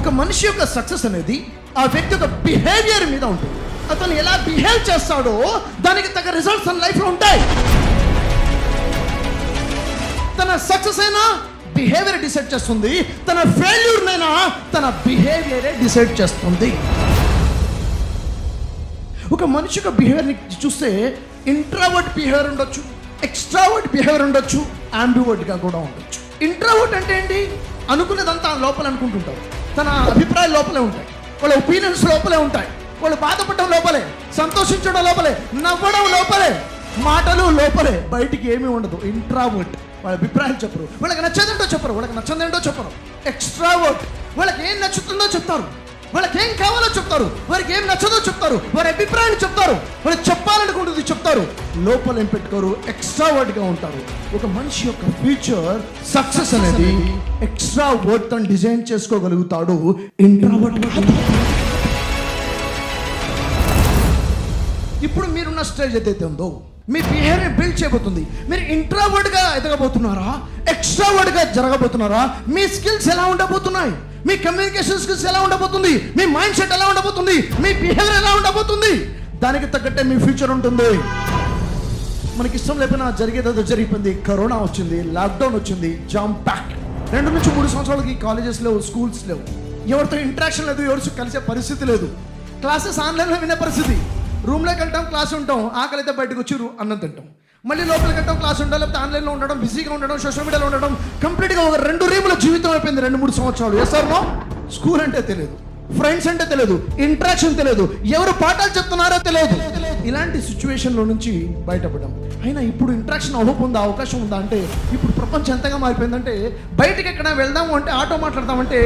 ఒక మనిషి యొక్క సక్సెస్ అనేది ఆ వ్యక్తి యొక్క బిహేవియర్ మీద ఉంటుంది. అతను ఎలా బిహేవ్ చేస్తాడో దానికి తగ్గ రిజల్ట్స్ తన లైఫ్లో ఉంటాయి. తన సక్సెస్ అయినా బిహేవియర్ డిసైడ్ చేస్తుంది, తన ఫెయిల్యూర్నైనా తన బిహేవియరే డిసైడ్ చేస్తుంది. ఒక మనిషి యొక్క బిహేవియర్ని చూస్తే ఇంట్రావర్ట్ బిహేవియర్ ఉండొచ్చు, ఎక్స్ట్రావర్ట్ బిహేవియర్ ఉండొచ్చు, అంబివర్ట్గా కూడా ఉండొచ్చు. ఇంట్రావర్ట్ అంటే ఏంటి? అనుకునేదంతా లోపల అనుకుంటుంటారు, తన అభిప్రాయాలు లోపలే ఉంటాయి, వాళ్ళ ఒపీనియన్స్ లోపలే ఉంటాయి, వాళ్ళు బాధపడడం లోపలే, సంతోషించడం లోపలే, నవ్వడం లోపలే, మాటలు లోపలే, బయటికి ఏమీ ఉండదు. ఇంట్రావర్ట్ వాళ్ళ అభిప్రాయాలు చెప్పరు, వాళ్ళకి నచ్చదేంటో చెప్పరు, వాళ్ళకి నచ్చదేంటో చెప్పరు. ఎక్స్ట్రావర్ట్ వాళ్ళకి ఏం నచ్చుతుందో చెప్తారు, వాళ్ళకి ఏం కావాలో చెప్తారు, వారికి ఏం నచ్చదో చెప్తారు, వారి అభిప్రాయాలు చెప్తారు, వాళ్ళు చెప్పాలనుకుంటుంది చెప్తారు, లోపల ఏం పెట్టుకోరు, ఎక్స్ట్రావర్ట్గా ఉంటారు. ఒక మనిషి యొక్క ఫ్యూచర్ సక్సెస్ అనేది ఎక్స్ట్రావర్ట్ తో డిజైన్ చేసుకోగలుగుతాడు, ఇంట్రావర్ట్. ఇప్పుడు మీరున్న స్టేజ్ ఏదైతే ఉందో మీ బిహేవియర్ బిల్డ్ చేయబోతుంది. మీరు ఇంట్రావర్ట్గా ఎదగబోతున్నారా, ఎక్స్ట్రావర్ట్గా జరగబోతున్నారా? మీ స్కిల్స్ ఎలా ఉండబోతున్నాయి, మీ కమ్యూనికేషన్ స్కిల్స్ ఎలా ఉండబోతుంది, మీ మైండ్ సెట్ ఎలా ఉండబోతుంది, మీ బిహేవియర్ ఎలా ఉండబోతుంది, దానికి తగ్గట్టే మీ ఫ్యూచర్ ఉంటుంది. మనకి ఇష్టం లేకపోయినా జరిగేదో జరిగిపోయింది. కరోనా వచ్చింది, లాక్డౌన్ వచ్చింది, జామ్ ప్యాక్. 2 నుంచి 3 సంవత్సరాలకి కాలేజెస్ లేవు, స్కూల్స్ లేవు, ఎవరితో ఇంటరాక్షన్ లేదు, ఎవరితో కలిసే పరిస్థితి లేదు, క్లాసెస్ ఆన్లైన్లో వినే పరిస్థితి. రూమ్లోకి వెళ్తాం, క్లాస్ ఉంటాం, ఆకలి అయితే బయటకు వచ్చి అన్నం తింటాం, మళ్ళీ లోపలికి వెళ్తాం, క్లాస్ ఉండడం, లేకపోతే ఆన్లైన్లో ఉండడం, బిజీగా ఉండడం, సోషల్ మీడియాలో ఉండడం, కంప్లీట్గా ఒక 2 రీముల జీవితం అయిపోయింది 2-3 సంవత్సరాలు. Yes are no? స్కూల్ అంటే తెలియదు, ఫ్రెండ్స్ అంటే తెలియదు, ఇంటరాక్షన్ తెలియదు, ఎవరు పాఠాలు చెప్తున్నారో తెలియదు. ఇలాంటి సిచ్యువేషన్లో నుంచి బయటపడ్డాం. అయినా ఇప్పుడు ఇంటరాక్షన్ అవ్వకుండా అవకాశం ఉందా అంటే, ఇప్పుడు ప్రపంచం ఎంతగా మారిపోయిందంటే, బయటకి ఎక్కడ వెళ్దాము అంటే ఆటో మాట్లాడతామంటే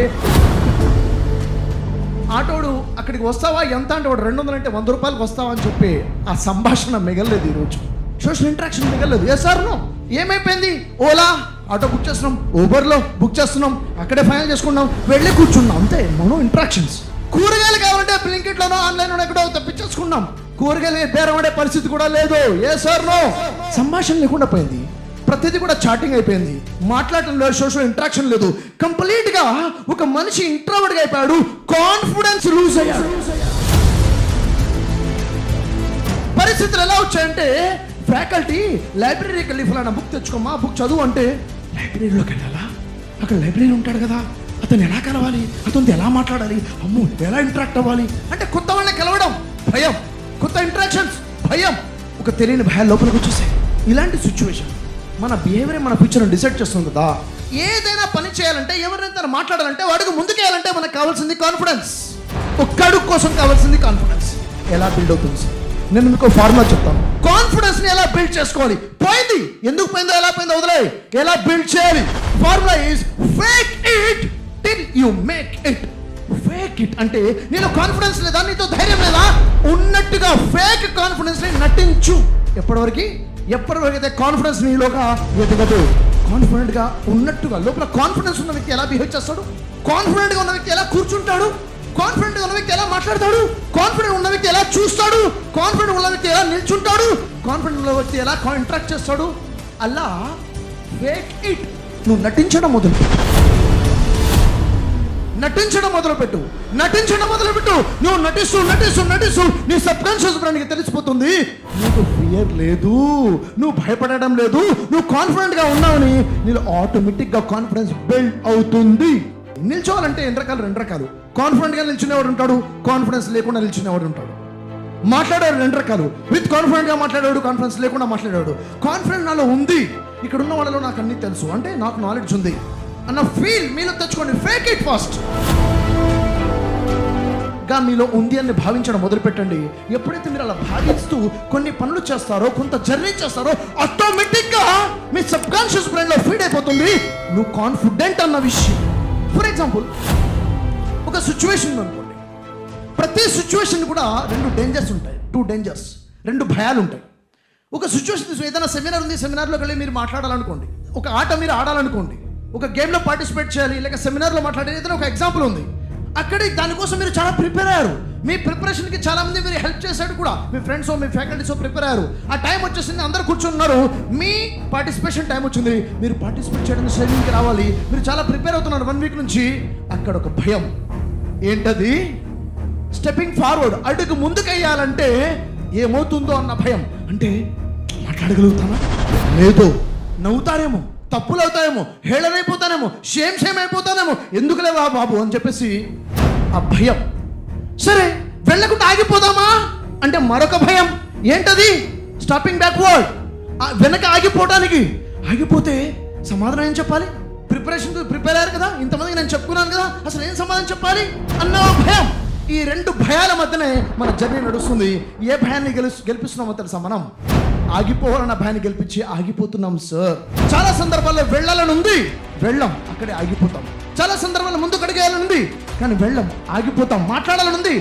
ఆటోడు అక్కడికి వస్తావా ఎంత అంటే వాడు 200 అంటే 100 రూపాయలకు వస్తావా అని చెప్పి ఆ సంభాషణ మిగలలేదు. ఈరోజు సోషల్ ఇంటరాక్షన్ మిగలలేదు. ఏ సార్ నో ఏమైపోయింది? ఓలా ఆటో బుక్ చేస్తున్నాం, ఊబర్లో బుక్ చేస్తున్నాం, అక్కడే ఫైనల్ చేసుకున్నాం, వెళ్ళి కూర్చున్నాం, అంతే. మనం ఇంటరాక్షన్స్. కూరగాయలు కావాలంటే బ్లింకిట్లోనో ఆన్లైన్లో ఎక్కడో తెప్పించేసుకున్నాం, కూరగాయలు బేరం ఆడే పరిస్థితి కూడా లేదు. ఏ సార్ నో సంభాషణ లేకుండా పోయింది, ప్రతిదీ కూడా చాటింగ్ అయిపోయింది, మాట్లాడటం లేదు, సోషల్ ఇంటరాక్షన్ లేదు. కంప్లీట్గా ఒక మనిషి ఇంట్రోవర్ట్గా అయిపోయాడు, కాన్ఫిడెన్స్ లూజ్ అయ్యాడు. పరిస్థితులు ఎలా వచ్చాయంటే, ఫ్యాకల్టీ లైబ్రరీకి వెళ్ళి ఫలానా బుక్ తెచ్చుకోమా, బుక్ చదువు అంటే లైబ్రరీలోకి వెళ్ళాలా? అక్కడ లైబ్రరీ ఉంటాడు కదా, అతను ఎలా కలవాలి, అతనితో ఎలా మాట్లాడాలి, అమ్మో ఎలా ఇంటరాక్ట్ అవ్వాలి అంటే, కొత్త వాళ్ళని కలవడం భయం, కొత్త ఇంటరాక్షన్స్ భయం, ఒక తెలియని భయాలు లోపలికి వచ్చేసాయి. ఇలాంటి సిచ్యువేషన్ మన బిహేవియర్ మన ఫ్యూచర్ని డిసైడ్ చేస్తుంది కదా. ఏదైనా పని చేయాలంటే, ఎవరినైనా మాట్లాడాలంటే, వాడికి ముందుకేయాలంటే మనకు కావాల్సింది కాన్ఫిడెన్స్. ఒక్క అడుగు కోసం కావాల్సింది కాన్ఫిడెన్స్. ఎలా బిల్డ్ అవుతుంది? నేను మీకు ఫార్ములా చెప్తాను. కాన్ఫిడెన్స్ని ఎలా బిల్డ్ చేసుకోవాలి? పోయింది, ఎందుకు పోయిందో, ఎలా పోయిందో వదిలే, ఎలా బిల్డ్ చేయాలి? Formula is fake it till you make it. Fake it అంటే, నీలో కాన్ఫిడెన్స్ లేదా, నీతో ధైర్యం లేదా, ఉన్నట్టుగా ఫేక్ కాన్ఫిడెన్స్ని నటించు. ఎప్పటివరకు అయితే కాన్ఫిడెన్స్ నీలోగా ఎదగదు. కాన్ఫిడెంట్గా ఉన్నట్టుగా లోపల కాన్ఫిడెన్స్ ఉన్న వ్యక్తి ఎలా బిహేవ్ చేస్తాడు, కాన్ఫిడెంట్గా ఉన్న వ్యక్తి ఎలా కూర్చుంటాడు, కాన్ఫిడెంట్గా ఉన్న వ్యక్తి ఎలా మాట్లాడతాడు, కాన్ఫిడెంట్ ఉన్న వ్యక్తి ఎలా చూస్తాడు, కాన్ఫిడెంట్ ఉన్న వ్యక్తి ఎలా నిల్చుంటాడు, కాన్ఫిడెంట్ ఉన్న వ్యక్తి ఎలా ఇంటరాక్ట్ చేస్తాడు. అలా ఫేక్ ఇట్. నువ్వు నటించడం మొదలుపెట్టు, నటించడం మొదలుపెట్టు. నువ్వు నటిస్తూ నీ సబ్ కాన్షియస్ బ్రెయిన్కి తెలిసిపోతుంది నీకు ఫియర్ లేదు, నువ్వు భయపడడం లేదు, నువ్వు కాన్ఫిడెంట్గా ఉన్నావని. నీలో ఆటోమేటిక్గా కాన్ఫిడెన్స్ బిల్డ్ అవుతుంది. నిల్చోవాలంటే 2 రకాలు. కాన్ఫిడెంట్గా నిల్చునేవాడు ఉంటాడు, కాన్ఫిడెన్స్ లేకుండా నిల్చునేవాడు ఉంటాడు. మాట్లాడేవాడు 2 రకాలు. విత్ కాన్ఫిడెంట్గా మాట్లాడేవాడు, కాన్ఫిడెన్స్ లేకుండా మాట్లాడేవాడు. కాన్ఫిడెంట్ నాలో ఉంది, ఇక్కడ ఉన్న వాళ్ళలో నాకు అన్నీ తెలుసు అంటే నాకు నాలెడ్జ్ ఉంది అన్న ఫీల్ మీలో తెచ్చుకోండి. ఫేక్ ఇట్ ఫస్ట్ గా మీలో ఉంది అని భావించడం మొదలుపెట్టండి. ఎప్పుడైతే మీరు అలా భావిస్తూ కొన్ని పనులు చేస్తారో, కొంత జర్నీ చేస్తారో, ఆటోమేటిక్గా మీ సబ్ కాన్షియస్ బ్రెయిన్లో ఫీడ్ అయిపోతుంది నువ్వు కాన్ఫిడెంట్ అన్న విషయం. ఫర్ ఎగ్జాంపుల్, ఒక సిచ్యువేషన్ అనుకోండి. ప్రతి సిచ్యువేషన్ కూడా 2 డేంజర్స్ ఉంటాయి, 2 డేంజర్స్, 2 భయాలు ఉంటాయి. ఒక సిచ్యువేషన్, ఏదైనా సెమినార్ ఉంది, సెమినార్లోకి వెళ్ళి మీరు మాట్లాడాలనుకోండి, ఒక ఆట మీరు ఆడాలనుకోండి, ఒక గేమ్లో పార్టిసిపేట్ చేయాలి, లేక సెమినార్లో మాట్లాడేది, ఏదైనా ఒక ఎగ్జాంపుల్ ఉంది. అక్కడే దానికోసం మీరు చాలా ప్రిపేర్ అయ్యారు. మీ ప్రిపరేషన్కి చాలా మంది మీరు హెల్ప్ చేశాడు కూడా, మీ ఫ్రెండ్స్ మీ ఫ్యాకల్టీస్ ప్రిపేర్ అయ్యారు. ఆ టైం వచ్చేసింది, అందరూ కూర్చున్నారు, మీ పార్టిసిపేషన్ టైం వచ్చింది, మీరు పార్టిసిపేట్ చేయడానికి స్టేజింగ్కి రావాలి, మీరు చాలా ప్రిపేర్ అవుతున్నారు 1 వీక్ నుంచి. అక్కడ ఒక భయం, ఏంటది? స్టెప్పింగ్ ఫార్వర్డ్, అడుగు ముందుకెయ్యాలంటే ఏమవుతుందో అన్న భయం. అంటే మాట్లాడగలుగుతానా? లేదు. నవ్వుతారేమో, తప్పులు అవుతాయేమో, హేళనైపోతానేమో, షేమ్ అయిపోతానేమో, ఎందుకులే బాబు అని చెప్పేసి ఆ భయం. సరే, వెళ్ళకుండా ఆగిపోదామా అంటే మరొక భయం. ఏంటది? స్టాపింగ్ బ్యాక్వర్డ్, వెనక ఆగిపోవడానికి. ఆగిపోతే సమాధానం ఏం చెప్పాలి? ప్రిపేర్ అయ్యారు కదా, ఇంతమందికి నేను చెప్పుకున్నాను కదా, అసలు ఏం సమాధానం చెప్పాలి అన్న భయం. ఈ రెండు భయాల మధ్యనే మన జర్నీ నడుస్తుంది. ఏ భయాన్ని గెలిపిస్తున్నామో తెలుసా? మనం ఆగిపోవాలన్న భయాన్ని గెలిపించి ఆగిపోతున్నాం సార్. చాలా సందర్భాల్లో వెళ్ళాలనుంది, వెళ్ళం, అక్కడే ఆగిపోతాం. చాలా సందర్భాల్లో ముందుకు అడిగేయాలనుంది, కానీ వెళ్ళం, ఆగిపోతాం. మాట్లాడాలనుంది,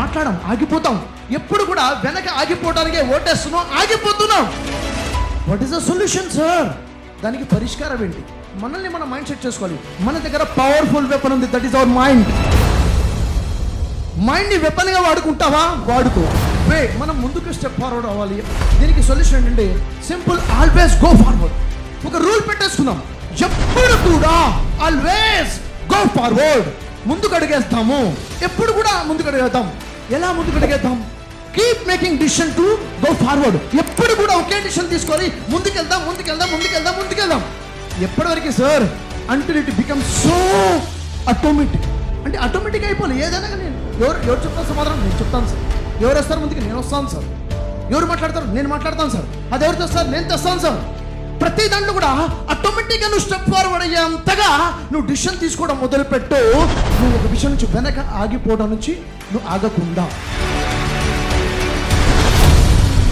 మాట్లాడం, ఆగిపోతాం. ఎప్పుడు కూడా వెనక ఆగిపోవడానికే ఓటేస్తున్నాం, ఆగిపోతున్నాం. What is the solution sir? దానికి పరిష్కారం ఏంటి? మనల్ని మనం మైండ్ సెట్ చేసుకోవాలి. మన దగ్గర పవర్ఫుల్ వెపన్ ఉంది, దట్ ఈస్ అవర్ మైండ్. మైండ్ని వెపన్గా వాడుకుంటావా? వాడుకో. మనం ముందుకు స్టెప్ ఫార్వర్డ్ అవ్వాలి. దీనికి సొల్యూషన్ ఏంటంటే సింపుల్, ఆల్వేస్ గో ఫార్వర్డ్. ఒక రూల్ పెట్టేసుకుందాం, ఎప్పుడు కూడా ఆల్వేస్ గో ఫార్వర్డ్. ముందుకు అడిగేస్తాము, ఎప్పుడు కూడా ముందుకు అడిగేద్దాం. ఎలా ముందుకు అడిగేద్దాం? Keep making decision to go forward. ఎప్పుడు కూడా ఒకే డిసిషన్ తీసుకొని ముందుకెళ్దాం. ఎప్పటివరకు sir? Until it becomes so automatic. అంటే ఆటోమేటిక్ అయిపోవాలి ఏదైనా. కానీ ఎవరు చెప్తారు సమాధానం? నేను చెప్తాను సార్. ఎవరు వస్తారు ముందుకు? నేను వస్తాను సార్. ఎవరు మాట్లాడతారు? నేను మాట్లాడతాను సార్. అది ఎవరు తెస్తారు? నేను తెస్తాను సార్. ప్రతి దాంట్లో కూడా ఆటోమేటిక్గా నువ్వు స్టెప్ ఫార్వర్డ్ అయ్యేంతగా నువ్వు డిసిషన్ తీసుకోవడం మొదలుపెట్టు. నువ్వు ఒక విషయం నుంచి వెనక ఆగిపోవడం నుంచి నువ్వు ఆగకుండా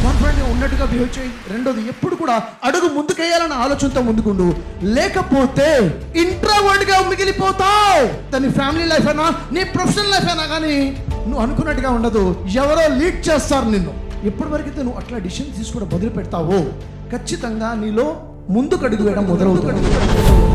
కాన్ఫిడెంట్గా ఉన్నట్టుగా బిహేవ్ చేయి. రెండోది, ఎప్పుడు కూడా అడుగు ముందుకేయాలన్న ఆలోచనతో ముందుకుండు. లేకపోతే ఇంట్రోవర్ట్గా మిగిలిపోతావు. నీ ఫ్యామిలీ లైఫ్ అయినా, నీ ప్రొఫెషనల్ లైఫ్ అయినా కానీ నువ్వు అనుకున్నట్టుగా ఉండదు. ఎవరో లీడ్ చేస్తారు నిన్ను. ఎప్పటి వరకైతే నువ్వు అట్లా డిసిషన్ తీసుకోవడం మొదలు పెడతావో ఖచ్చితంగా నీలో ముందుకు అడుగు వేయడం మొదలవుతుంది.